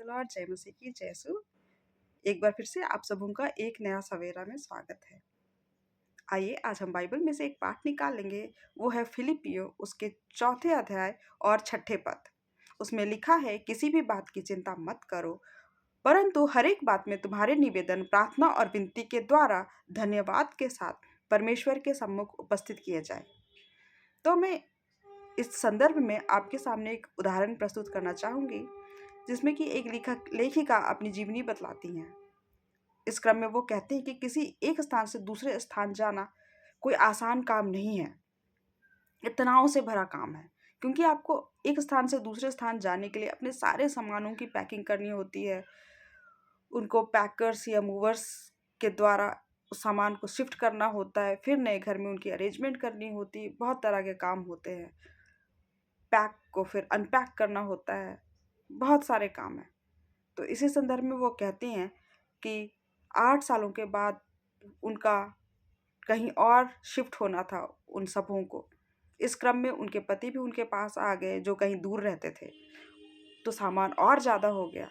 The Lord, जय मसीह की जय यीशु। एक बार फिर से आप सबों का एक नया सवेरा में स्वागत है। आइए आज हम बाइबल में से एक पाठ निकाल लेंगे। वो है फिलिपियो उसके 4थे अध्याय और 6ठे पद। उसमें लिखा है, किसी भी बात की चिंता मत करो, परंतु हर एक बात में तुम्हारे निवेदन प्रार्थना और विनती के द्वारा धन्यवाद के साथ परमेश्वर के सम्मुख उपस्थित किए जाए। तो मैं इस संदर्भ में आपके सामने एक उदाहरण प्रस्तुत करना चाहूँगी, जिसमें कि एक लेखिका अपनी जीवनी बतलाती हैं। इस क्रम में वो कहते हैं कि किसी एक स्थान से दूसरे स्थान जाना कोई आसान काम नहीं है। ये तनाव से भरा काम है, क्योंकि आपको एक स्थान से दूसरे स्थान जाने के लिए अपने सारे सामानों की पैकिंग करनी होती है। उनको पैकर्स या मूवर्स के द्वारा उस सामान को शिफ्ट करना होता है, फिर नए घर में उनकी अरेंजमेंट करनी होती है। बहुत तरह के काम होते हैं। पैक को फिर अनपैक करना होता है, बहुत सारे काम हैं। तो इसी संदर्भ में वो कहती हैं कि 8 सालों के बाद उनका कहीं और शिफ्ट होना था उन सबों को। इस क्रम में उनके पति भी उनके पास आ गए, जो कहीं दूर रहते थे। तो सामान और ज़्यादा हो गया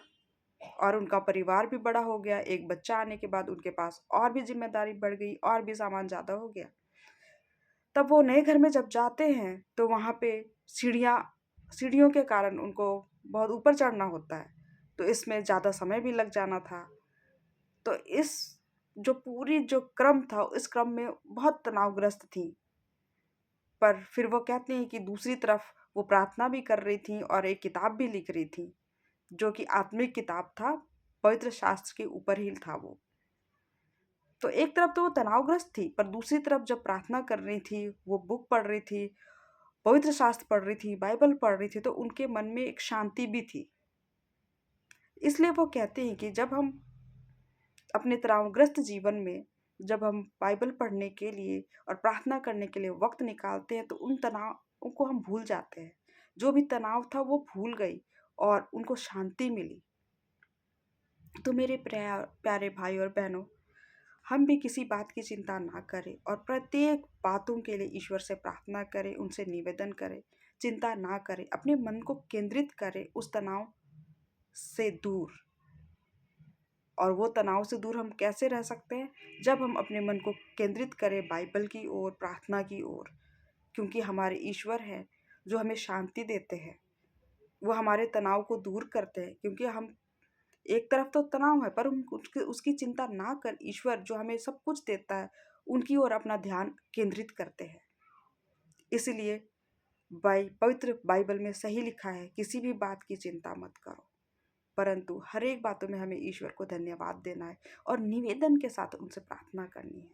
और उनका परिवार भी बड़ा हो गया। एक बच्चा आने के बाद उनके पास और भी ज़िम्मेदारी बढ़ गई और भी सामान ज़्यादा हो गया। तब वो नए घर में जब जाते हैं तो वहाँ पे सीढ़ियों के कारण उनको बहुत ऊपर चढ़ना होता है, तो इसमें ज़्यादा समय भी लग जाना था। तो इस जो क्रम था, इस क्रम में बहुत तनावग्रस्त थी। पर फिर वो कहते हैं कि दूसरी तरफ वो प्रार्थना भी कर रही थी और एक किताब भी लिख रही थी, जो कि आत्मिक किताब था, पवित्र शास्त्र के ऊपर ही था वो। तो एक तरफ तो वो तनावग्रस्त थी, पर दूसरी तरफ जब प्रार्थना कर रही थी, वो बुक पढ़ रही थी, पवित्र शास्त्र पढ़ रही थी, बाइबल पढ़ रही थी, तो उनके मन में एक शांति भी थी। इसलिए वो कहते हैं कि जब हम अपने तनावग्रस्त जीवन में जब हम बाइबल पढ़ने के लिए और प्रार्थना करने के लिए वक्त निकालते हैं, तो उन तनावों को हम भूल जाते हैं। जो भी तनाव था वो भूल गई और उनको शांति मिली। तो मेरे प्यारे भाई और बहनों, हम भी किसी बात की चिंता ना करें और प्रत्येक बातों के लिए ईश्वर से प्रार्थना करें, उनसे निवेदन करें, चिंता ना करें, अपने मन को केंद्रित करें उस तनाव से दूर। और वो तनाव से दूर हम कैसे रह सकते हैं? जब हम अपने मन को केंद्रित करें बाइबल की ओर, प्रार्थना की ओर, क्योंकि हमारे ईश्वर हैं जो हमें शांति देते हैं। वो हमारे तनाव को दूर करते हैं, क्योंकि हम एक तरफ तो तनाव है, पर हम उसकी चिंता ना कर ईश्वर जो हमें सब कुछ देता है, उनकी ओर अपना ध्यान केंद्रित करते हैं। इसलिए पवित्र बाइबल में सही लिखा है, किसी भी बात की चिंता मत करो, परंतु हर एक बातों में हमें ईश्वर को धन्यवाद देना है और निवेदन के साथ उनसे प्रार्थना करनी है।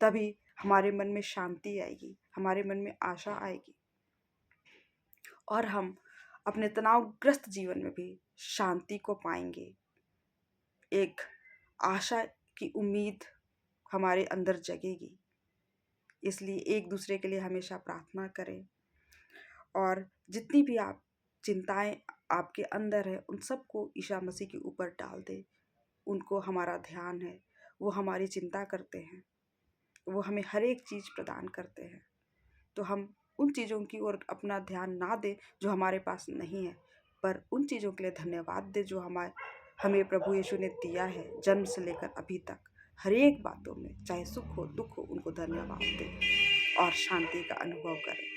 तभी हमारे मन में शांति आएगी, हमारे मन में आशा आएगी और हम अपने तनावग्रस्त जीवन में भी शांति को पाएंगे। एक आशा की उम्मीद हमारे अंदर जगेगी। इसलिए एक दूसरे के लिए हमेशा प्रार्थना करें और जितनी भी आप चिंताएं आपके अंदर है, उन सबको ईसा मसीह के ऊपर डाल दें। उनको हमारा ध्यान है, वो हमारी चिंता करते हैं, वो हमें हर एक चीज़ प्रदान करते हैं। तो हम उन चीज़ों की ओर अपना ध्यान ना दें जो हमारे पास नहीं है, पर उन चीज़ों के लिए धन्यवाद दें जो हमें प्रभु यीशु ने दिया है। जन्म से लेकर अभी तक हर एक बातों में, चाहे सुख हो दुख हो, उनको धन्यवाद दें और शांति का अनुभव करें।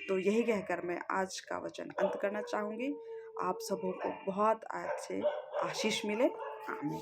तो यही कहकर मैं आज का वचन अंत करना चाहूँगी। आप सबों को बहुत आज से आशीष मिले। आमीन।